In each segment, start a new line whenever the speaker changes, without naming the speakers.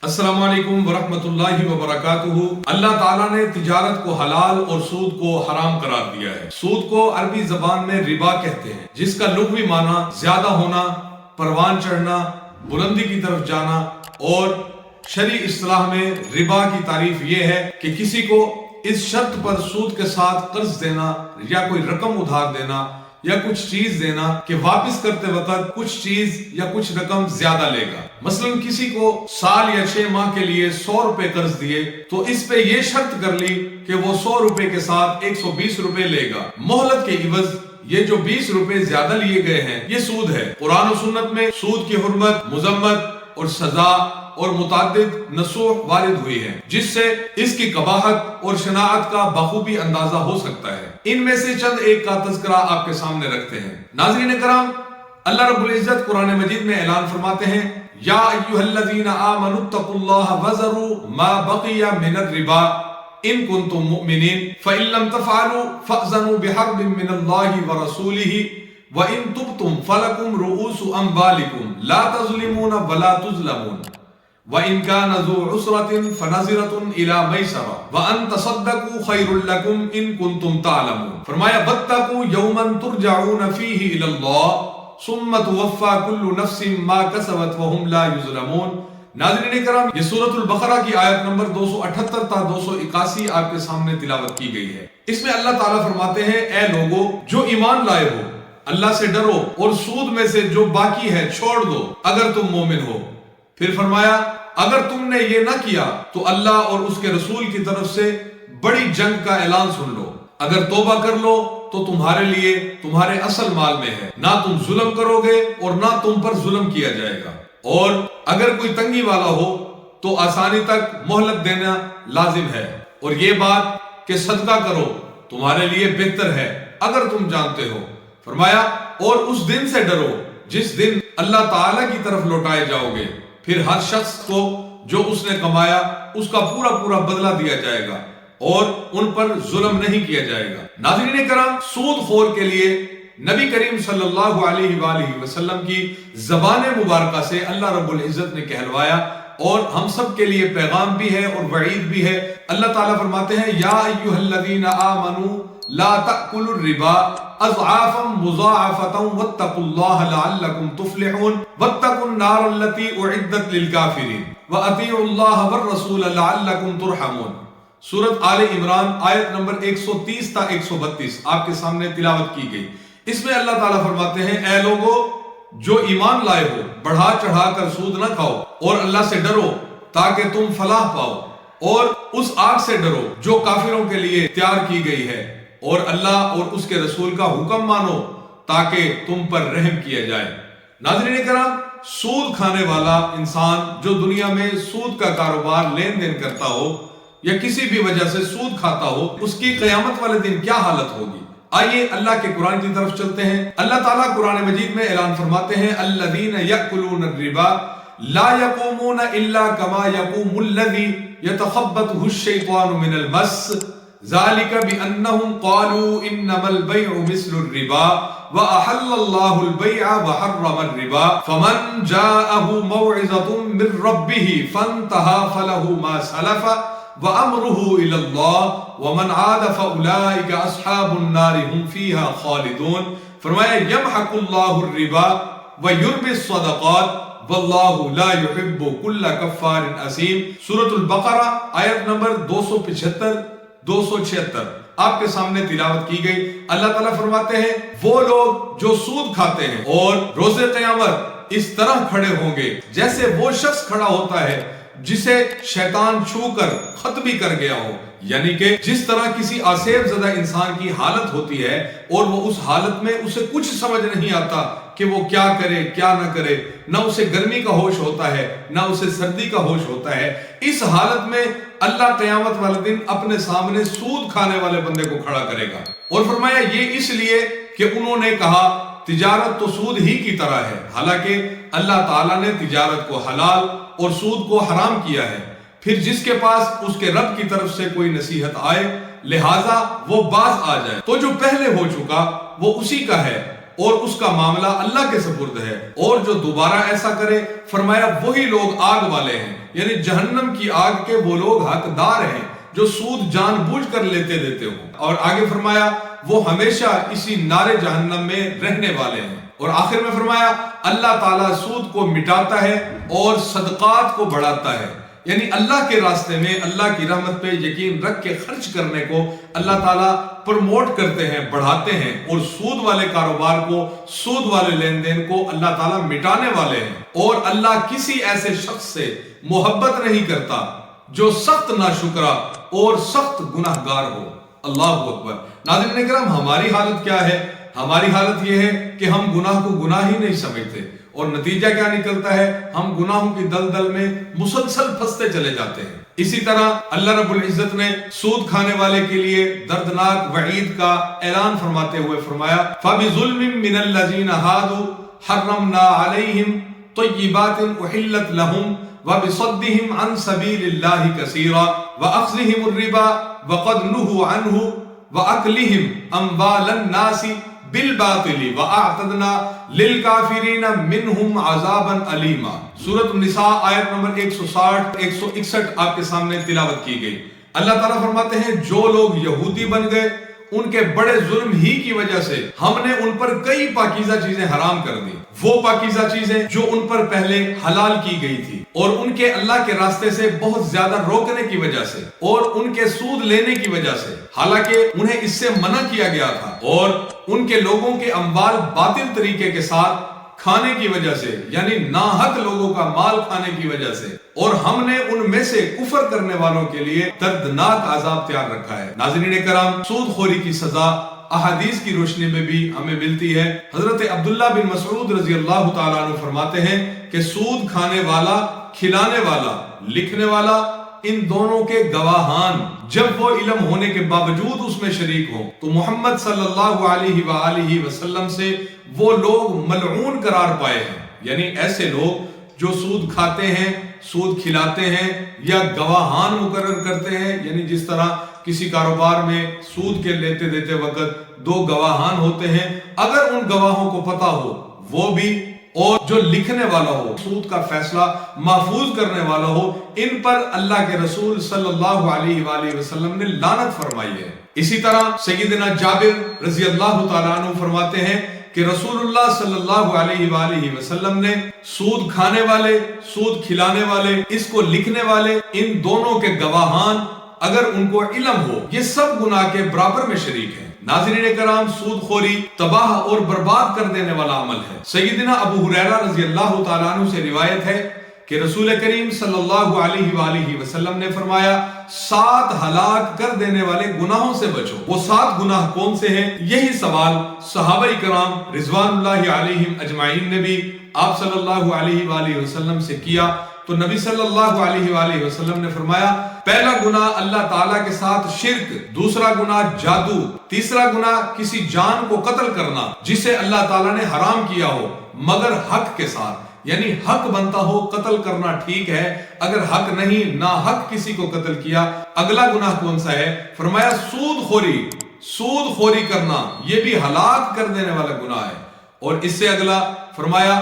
السلام علیکم ورحمۃ اللہ وبرکاتہ۔ اللہ تعالیٰ نے تجارت کو حلال اور سود کو حرام قرار دیا ہے۔ سود کو عربی زبان میں ربا کہتے ہیں، جس کا لغوی معنی زیادہ ہونا، پروان چڑھنا، بلندی کی طرف جانا، اور شرعی اصطلاح میں ربا کی تعریف یہ ہے کہ کسی کو اس شرط پر سود کے ساتھ قرض دینا یا کوئی رقم ادھار دینا یا کچھ چیز دینا کہ واپس کرتے وقت کچھ چیز یا کچھ رقم زیادہ لے گا۔ مثلا کسی کو سال یا 6 ماہ کے لیے 100 روپے قرض دیے تو اس پہ یہ شرط کر لی کہ وہ 100 روپے کے ساتھ 120 روپے لے گا۔ مہلت کے عوض یہ جو 20 روپے زیادہ لیے گئے ہیں یہ سود ہے۔ قرآن و سنت میں سود کی حرمت، مذمت اور سزا اور متعدد نصوص وارد ہوئی ہے، جس سے اس کی قباحت اور شناعت کا بخوبی اندازہ ہو سکتا ہے۔ ان میں سے چند ایک کا تذکرہ آپ کے سامنے رکھتے ہیں۔ ناظرین کرام، اللہ رب العزت قرآن مجید میں اعلان فرماتے ہیں، یا ایھا الذین آمنوا اتقوا اللہ وذروا ما بقی من الربا ان کنتم مؤمنین فإن لم تفعلوا فأذنوا بحرب من اللہ ورسولہ وإن تبتم فلکم رؤوس اموالکم لا تظلمون ولا تظلمون وَإِن كَانَ ذُو عُسْرَةٍ فَنَظِرَةٌ إِلَى مَيْسَرَةٍ وَأَن تَصَدَّقُوا خَيْرٌ لَكُمْ إِن كُنتُمْ تَعْلَمُونَ۔ فرمایا وَاتَّقُوا يَوْمًا تُرْجَعُونَ فِيهِ إِلَى اللَّهِ ثُمَّ تُوَفَّى كُلُّ نَفْسٍ مَا كَسَبَتْ وَهُمْ لَا يُظْلَمُونَ۔ ناظرین کرام، یہ سورۃ البقرہ کی آیت نمبر 278 تا 281 آپ کے سامنے تلاوت کی گئی ہے۔ اس میں اللہ تعالیٰ فرماتے ہیں، اے لوگو جو ایمان لائے ہو، اللہ سے ڈرو اور سود میں سے جو باقی ہے چھوڑ دو اگر تم مومن ہو۔ پھر فرمایا اگر تم نے یہ نہ کیا تو اللہ اور اس کے رسول کی طرف سے بڑی جنگ کا اعلان سن لو۔ اگر توبہ کر لو تو تمہارے لیے تمہارے اصل مال میں ہے، نہ تم ظلم کرو گے اور نہ تم پر ظلم کیا جائے گا۔ اور اگر کوئی تنگی والا ہو تو آسانی تک مہلت دینا لازم ہے، اور یہ بات کہ صدقہ کرو تمہارے لیے بہتر ہے اگر تم جانتے ہو۔ فرمایا اور اس دن سے ڈرو جس دن اللہ تعالی کی طرف لوٹائے جاؤ گے، پھر ہر شخص کو جو اس نے کمایا اس کا پورا بدلہ دیا جائے گا اور ان پر ظلم نہیں کیا جائے گا۔ ناظرین کرام، سود خور کے لیے نبی کریم صلی اللہ علیہ وآلہ وسلم کی زبان مبارکہ سے اللہ رب العزت نے کہلوایا، اور ہم سب کے لیے پیغام بھی ہے اور وعید بھی ہے۔ اللہ تعالیٰ فرماتے ہیں، یا ایھا الذین آمنوا لا تأکلوا الربا اضعافا مضاعفة واتقوا اللہ لعلکم تفلحون واتقوا النار التي اعدت للکافرین واطیعوا اللہ والرسول لعلکم ترحمون۔ سورۃ آل عمران آیت نمبر 130 تا 132 آپ کے سامنے تلاوت کی گئی۔ اس میں اللہ تعالیٰ فرماتے ہیں، اے لوگو جو ایمان لائے ہو، بڑھا چڑھا کر سود نہ کھاؤ اور اللہ سے ڈرو تاکہ تم فلاح پاؤ، اور اس آگ سے ڈرو جو کافروں کے لیے تیار کی گئی ہے، اور اللہ اور اس کے رسول کا حکم مانو تاکہ تم پر رحم کیا جائے۔ ناظرین کرام، سود کھانے والا انسان جو دنیا میں سود کا کاروبار لین دین کرتا ہو یا کسی بھی وجہ سے سود کھاتا ہو، اس کی قیامت والے دن کیا حالت ہوگی؟ آئیے اللہ کے قرآن کی طرف چلتے ہیں۔ اللہ تعالیٰ قرآن مجید میں اعلان فرماتے ہیں، الذین یأکلون الربا لا یقومون الا کما یقوم الذی یتخبطہ الشیطان من المس ذالک بانہم قالوا انما البیع مثل الربا واحل اللہ البیع وحرم الربا فمن جاءہ موعظۃ من ربہ فانتہى فلہ ما سلف وَأَمْرُهُ إِلَى اللَّهِ وَمَنْ عَادَ فَأُولَٰئِكَ أَصْحَابُ النَّارِ هُمْ فِيهَا خَالِدُونَ۔ فرمایا يَمْحَقُ اللَّهُ الرِّبَا وَيُرْبِي الصَّدَقَاتِ وَاللَّهُ لَا يُحِبُّ كُلَّ كَفَّارٍ أَثِيمٍ۔ سورۃ البقرہ آیت نمبر 275 276 آپ کے سامنے تلاوت کی گئی۔ اللہ تعالیٰ فرماتے ہیں، وہ لوگ جو سود کھاتے ہیں اور روز قیامت اس طرح کھڑے ہوں گے جیسے وہ شخص کھڑا ہوتا ہے جسے شیطان چھو کر ختمی کر گیا ہو، یعنی کہ جس طرح کسی آسیب زدہ انسان کی حالت ہوتی ہے اور وہ اس حالت میں اسے کچھ سمجھ نہیں آتا کہ وہ کیا کرے کیا نہ کرے، نہ اسے گرمی کا ہوش ہوتا ہے نہ اسے سردی کا ہوش ہوتا ہے، اس حالت میں اللہ قیامت والے دن اپنے سامنے سود کھانے والے بندے کو کھڑا کرے گا، اور فرمایا یہ اس لیے کہ انہوں نے کہا تجارت تو سود ہی کی طرح ہے، حالانکہ اللہ تعالیٰ نے تجارت کو حلال اور سود کو حرام کیا ہے۔ پھر جس کے پاس اس کے رب کی طرف سے کوئی نصیحت آئے لہٰذا وہ باز آ جائے، تو جو پہلے ہو چکا وہ اسی کا ہے، اور اس کا معاملہ اللہ کے سپرد ہے، اور جو دوبارہ ایسا کرے فرمایا وہی لوگ آگ والے ہیں، یعنی جہنم کی آگ کے وہ لوگ حقدار ہیں جو سود جان بوجھ کر لیتے دیتے ہوں۔ اور آگے فرمایا وہ ہمیشہ اسی نارے جہنم میں رہنے والے ہیں۔ اور آخر میں فرمایا اللہ تعالیٰ سود کو مٹاتا ہے اور صدقات کو بڑھاتا ہے، یعنی اللہ کے راستے میں اللہ کی رحمت پہ یقین رکھ کے خرچ کرنے کو اللہ تعالیٰ پروموٹ کرتے ہیں، بڑھاتے ہیں، اور سود والے کاروبار کو، سود والے لین دین کو اللہ تعالیٰ مٹانے والے ہیں۔ اور اللہ کسی ایسے شخص سے محبت نہیں کرتا جو سخت ناشکرا اور سخت گناہ گار ہو۔ اللہ اکبر۔ ناظرین کرام، ہماری حالت کیا ہے؟ ہماری حالت یہ ہے کہ ہم گناہ کو گناہ ہی نہیں سمجھتے، اور نتیجہ کیا نکلتا ہے؟ ہم گناہوں کی دلدل میں مسلسل پھنستے چلے جاتے ہیں۔ اسی طرح اللہ رب العزت نے سود کھانے والے کے لیے دردناک وعید کا اعلان فرماتے ہوئے فرمایا فَبِظُلْمٍ مِّنَ الَّذِينَ هَادُوا حَرَّمْنَا عَلَيْهِمْ طَيِّبَاتٍ أُحِلَّتْ لَهُمْ وَبِصَدِّهِمْ عَنْ سَبِيلِ اللَّهِ كَثِيرًا وَأَخْذِهِمُ الرِّبَا وَقَدْ نُهُوا عَنْهُ وَأَكْلِهِمْ أَمْوَالَ النَّاسِ بالباطل وَأَعْتَدْنَا لِلْكَافِرِينَ مِنْهُمْ عَذَابًا أَلِيمًا۔ سورۃ النساء آیت نمبر 160 161 آپ کے سامنے تلاوت کی گئی۔ اللہ تعالیٰ فرماتے ہیں جو لوگ یہودی بن گئے ان کے بڑے ظلم ہی کی وجہ سے ہم نے ان پر کئی پاکیزہ چیزیں حرام کر دی، وہ پاکیزہ چیزیں جو ان پر پہلے حلال کی گئی تھی، اور ان کے اللہ کے راستے سے بہت زیادہ روکنے کی وجہ سے، اور ان کے سود لینے کی وجہ سے، حالانکہ انہیں اس سے منع کیا گیا تھا، اور ان کے لوگوں کے اموال باطل طریقے کے ساتھ کھانے کی وجہ سے، یعنی ناحق لوگوں کا مال کھانے کی وجہ سے، اور ہم نے ان میں سے کفر کرنے والوں کے لیے دردناک عذاب تیار رکھا ہے۔ ناظرین کرام، سود خوری کی سزا احادیث کی روشنی میں بھی ہمیں ملتی ہے۔ حضرت عبداللہ بن مسعود رضی اللہ تعالیٰ عنہ فرماتے ہیں کہ سود کھانے والا، کھلانے والا، لکھنے والا، ان دونوں کے گواہان جب وہ علم ہونے کے باوجود اس میں شریک ہوں تو محمد صلی اللہ علیہ وآلہ وسلم سے وہ لوگ ملعون قرار پائے ہیں، یعنی ایسے لوگ جو سود کھاتے ہیں، سود کھلاتے ہیں، یا گواہان مقرر کرتے ہیں، یعنی جس طرح کسی کاروبار میں سود کے لیتے دیتے وقت دو گواہان ہوتے ہیں، اگر ان گواہوں کو پتہ ہو وہ بھی، اور جو لکھنے والا ہو، سود کا فیصلہ محفوظ کرنے والا ہو، ان پر اللہ کے رسول صلی اللہ علیہ وآلہ وسلم نے لعنت فرمائی ہے۔ اسی طرح سیدنا جابر رضی اللہ تعالیٰ عنہ فرماتے ہیں کہ رسول اللہ صلی اللہ علیہ وآلہ وسلم نے سود کھانے والے، سود کھلانے والے، اس کو لکھنے والے، ان دونوں کے گواہان اگر ان کو علم ہو، یہ سب گناہ کے برابر میں شریک ہیں۔ ناظرین کرام، سود خوری تباہ اور برباد کر دینے والا عمل ہے۔ سیدنا ابو ہریرہ رضی اللہ تعالیٰ عنہ سے روایت ہے کہ رسول کریم صلی اللہ علیہ وآلہ وسلم نے فرمایا 7 ہلاک کر دینے والے گناہوں سے بچو۔ وہ 7 گناہ کون سے ہیں؟ یہی سوال صحابہ کرام رضوان اللہ علیہم اجمعین نے بھی آپ صلی اللہ علیہ وآلہ وسلم سے کیا، تو نبی صلی اللہ علیہ وآلہ وسلم نے فرمایا پہلا گناہ اللہ تعالیٰ کے ساتھ شرک، دوسرا گناہ جادو، تیسرا گناہ کسی جان کو قتل کرنا جسے اللہ تعالیٰ نے حرام کیا ہو مگر حق کے ساتھ، یعنی حق بنتا ہو قتل کرنا ٹھیک ہے، اگر حق نہیں، نا حق کسی کو قتل کیا۔ اگلا گناہ کون سا ہے؟ فرمایا سود خوری، سود خوری کرنا، یہ بھی ہلاک کر دینے والا گناہ ہے۔ اور اس سے اگلا فرمایا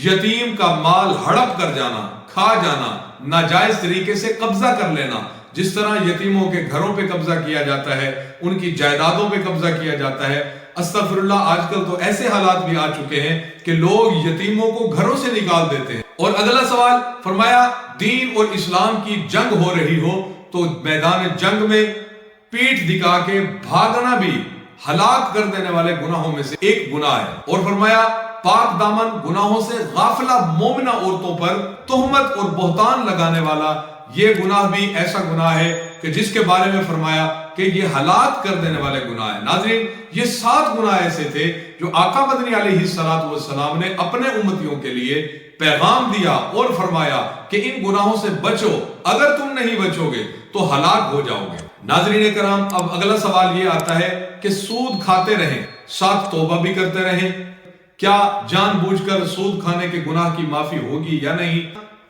یتیم کا مال ہڑپ کر جانا، کھا جانا، ناجائز طریقے سے قبضہ کر لینا، جس طرح یتیموں کے گھروں پہ قبضہ کیا جاتا ہے، ان کی جائیدادوں پہ قبضہ کیا جاتا ہے۔ استغفر اللہ، آج کل تو ایسے حالات بھی آ چکے ہیں کہ لوگ یتیموں کو گھروں سے نکال دیتے ہیں۔ اور اگلا سوال فرمایا دین اور اسلام کی جنگ ہو رہی ہو تو میدان جنگ میں پیٹھ دکھا کے بھاگنا بھی ہلاک کر دینے والے گناہوں میں سے ایک گناہ ہے۔ اور فرمایا پاک دامن گناہوں سے غافلہ مومنہ عورتوں پر تہمت اور بہتان لگانے والا یہ گناہ بھی ایسا گناہ ہے کہ جس کے بارے میں فرمایا کہ یہ ہلاک کر دینے والے گناہ ہیں۔ ناظرین، یہ 7 گناہ ایسے تھے جو آقا مدنی علیہ السلام نے اپنے امتیوں کے لیے پیغام دیا اور فرمایا کہ ان گناہوں سے بچو، اگر تم نہیں بچو گے تو ہلاک ہو جاؤ گے۔ ناظرین کرام، اب اگلا سوال یہ آتا ہے کہ سود کھاتے رہیں، ساتھ توبہ بھی کرتے رہیں، کیا جان بوجھ کر سود کھانے کے گناہ کی معافی ہوگی یا نہیں؟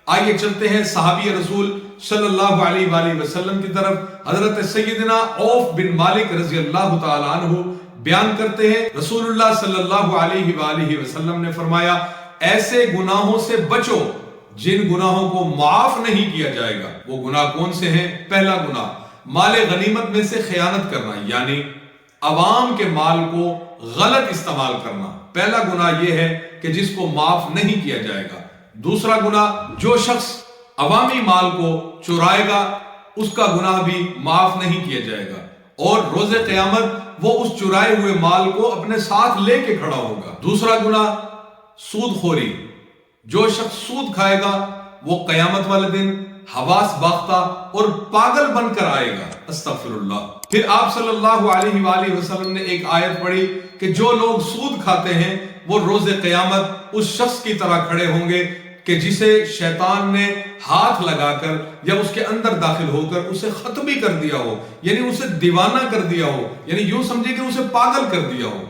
آئیے چلتے ہیں صحابی رسول صلی اللہ علیہ وآلہ وسلم کی طرف۔ حضرت سیدنا عوف بن مالک رضی اللہ تعالیٰ عنہ بیان کرتے ہیں رسول اللہ صلی اللہ علیہ وآلہ وسلم نے فرمایا ایسے گناہوں سے بچو جن گناہوں کو معاف نہیں کیا جائے گا۔ وہ گناہ کون سے ہیں؟ پہلا گناہ مال غنیمت میں سے خیانت کرنا، یعنی عوام کے مال کو غلط استعمال کرنا، پہلا گناہ یہ ہے کہ جس کو معاف نہیں کیا جائے گا۔ دوسرا گناہ جو شخص عوامی مال کو چرائے گا اس کا گناہ بھی معاف نہیں کیا جائے گا، اور روز قیامت وہ اس چرائے ہوئے مال کو اپنے ساتھ لے کے کھڑا ہوگا۔ دوسرا گناہ سود خوری، جو شخص سود کھائے گا وہ قیامت والے دن حواس باختہ اور پاگل بن کر آئے گا۔ استغفر اللہ۔ پھر آپ صلی اللہ علیہ وآلہ وسلم نے ایک آیت پڑھی کہ جو لوگ سود کھاتے ہیں وہ روز قیامت اس شخص کی طرح کھڑے ہوں گے کہ جسے شیطان نے ہاتھ لگا کر یا اس کے اندر داخل ہو کر اسے ختمی کر دیا ہو، یعنی اسے دیوانہ کر دیا ہو، یعنی یوں سمجھے کہ اسے پاگل کر دیا ہو۔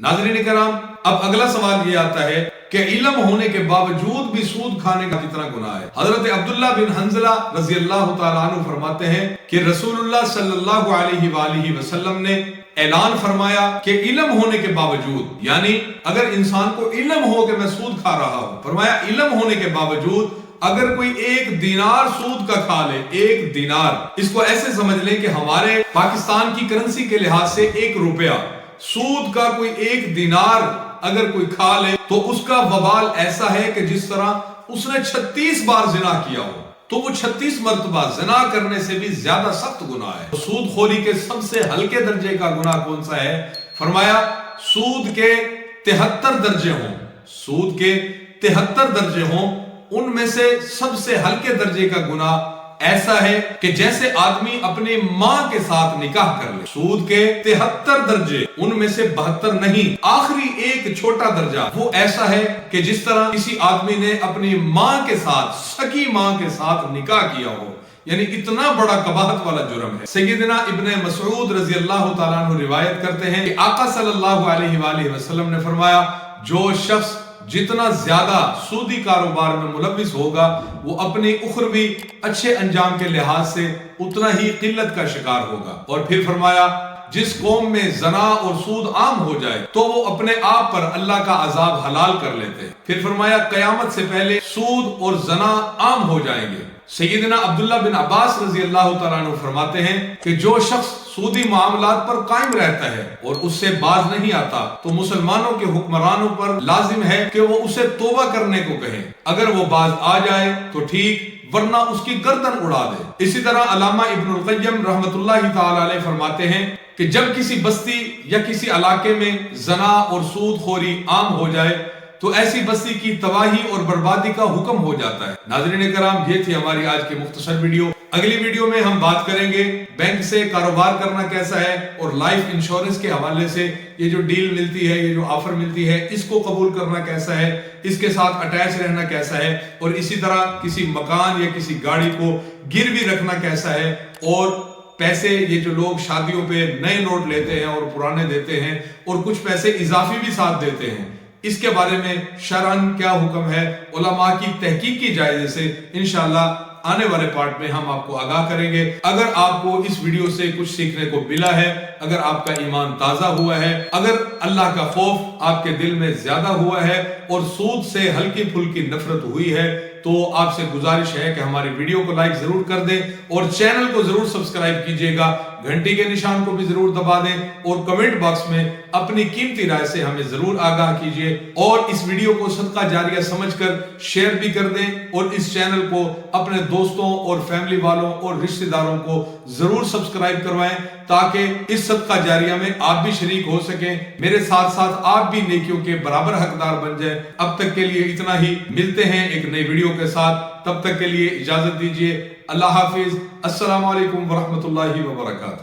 ناظرین کرام، اب اگلا سوال یہ آتا ہے کہ علم ہونے کے باوجود بھی سود کھانے کا کتنا گناہ ہے؟ حضرت عبداللہ بن حنظلہ رضی اللہ تعالیٰ عنہ فرماتے ہیں کہ رسول اللہ صلی اللہ علیہ وآلہ وسلم نے اعلان فرمایا کہ علم ہونے کے باوجود، یعنی اگر انسان کو علم ہو کہ میں سود کھا رہا ہوں، فرمایا علم ہونے کے باوجود اگر کوئی 1 دینار سود کا کھا لے، 1 دینار، اس کو ایسے سمجھ لیں کہ ہمارے پاکستان کی کرنسی کے لحاظ سے 1 روپیہ، سود کا کوئی 1 دینار اگر کوئی کھا لے تو اس کا وبال ایسا ہے کہ جس طرح اس نے 36 بار زنا کیا ہو، تو وہ 36 مرتبہ زنا کرنے سے بھی زیادہ سخت گناہ ہے۔ سود خوری کے سب سے ہلکے درجے کا گناہ کون سا ہے؟ فرمایا سود کے 73 درجے ہوں، سود کے 73 درجے ہوں، ان میں سے سب سے ہلکے درجے کا گناہ ایسا ہے کہ جیسے آدمی اپنی ماں کے ساتھ نکاح کر لے۔ سود کے 73 درجے، ان میں سے 72 نہیں، آخری ایک چھوٹا درجہ وہ ایسا ہے کہ جس طرح کسی آدمی نے اپنی ماں کے ساتھ، سکی ماں کے ساتھ نکاح کیا ہو، یعنی اتنا بڑا قباحت والا جرم ہے۔ سیدنا ابن مسعود رضی اللہ تعالیٰ عنہ روایت کرتے ہیں کہ آقا صلی اللہ علیہ وآلہ وسلم نے فرمایا جو شخص جتنا زیادہ سودی کاروبار میں ملوث ہوگا وہ اپنی اخروی اچھے انجام کے لحاظ سے اتنا ہی قلت کا شکار ہوگا۔ اور پھر فرمایا جس قوم میں زنا اور سود عام ہو جائے تو وہ اپنے آپ پر اللہ کا عذاب حلال کر لیتے ہیں۔ پھر فرمایا قیامت سے پہلے سود اور زنا عام ہو جائیں گے۔ سیدنا عبداللہ بن عباس رضی اللہ تعالیٰ عنہ فرماتے ہیں کہ جو شخص سودی معاملات پر قائم رہتا ہے اور اس سے باز نہیں آتا تو مسلمانوں کے حکمرانوں پر لازم ہے کہ وہ اسے توبہ کرنے کو کہیں، اگر وہ باز آ جائے تو ٹھیک، ورنہ اس کی گردن اڑا دے۔ اسی طرح علامہ ابن القیم رحمت اللہ تعالی علیہ فرماتے ہیں کہ جب کسی بستی یا کسی علاقے میں زنا اور سود خوری عام ہو جائے تو ایسی بستی کی تباہی اور بربادی کا حکم ہو جاتا ہے۔ ناظرین کرام، یہ تھی ہماری آج کی مختصر ویڈیو۔ اگلی ویڈیو میں ہم بات کریں گے بینک سے کاروبار کرنا کیسا ہے، اور لائف انشورنس کے حوالے سے یہ جو ڈیل ملتی ہے، یہ جو آفر ملتی ہے، اس کو قبول کرنا کیسا ہے، اس کے ساتھ اٹیچ رہنا کیسا ہے، اور اسی طرح کسی مکان یا کسی گاڑی کو گروی رکھنا کیسا ہے، اور پیسے یہ جو لوگ شادیوں پہ نئے نوٹ لیتے ہیں اور پرانے دیتے ہیں اور کچھ پیسے اضافی بھی ساتھ دیتے ہیں، اس کے بارے میں شرعاً کیا حکم ہے، علماء کی تحقیق کی جائزے سے انشاءاللہ آنے والے پارٹ میں ہم آپ کو آگاہ کریں گے۔ اگر آپ کو اس ویڈیو سے کچھ سیکھنے کو ملا ہے، اگر آپ کا ایمان تازہ ہوا ہے، اگر اللہ کا خوف آپ کے دل میں زیادہ ہوا ہے اور سود سے ہلکی پھلکی نفرت ہوئی ہے، تو آپ سے گزارش ہے کہ ہماری ویڈیو کو لائک ضرور کر دیں اور چینل کو ضرور سبسکرائب کیجئے گا، گھنٹی کے نشان کو بھی ضرور دبا دیں، اور کمنٹ باکس میں اپنی قیمتی رائے سے ہمیں ضرور آگاہ کیجئے، اور اس ویڈیو کو صدقہ جاریہ سمجھ کر شیئر بھی کر دیں، اور اس چینل کو اپنے دوستوں اور فیملی والوں اور رشتہ داروں کو ضرور سبسکرائب کروائیں تاکہ اس صدقہ جاریہ میں آپ بھی شریک ہو سکیں، میرے ساتھ ساتھ آپ بھی نیکیوں کے برابر حقدار بن جائیں۔ اب تک کے لیے اتنا ہی، ملتے ہیں ایک نئی ویڈیو کے ساتھ، تب تک کے لیے اجازت دیجیے، اللہ حافظ، السلام علیکم ورحمۃ اللہ وبرکاتہ۔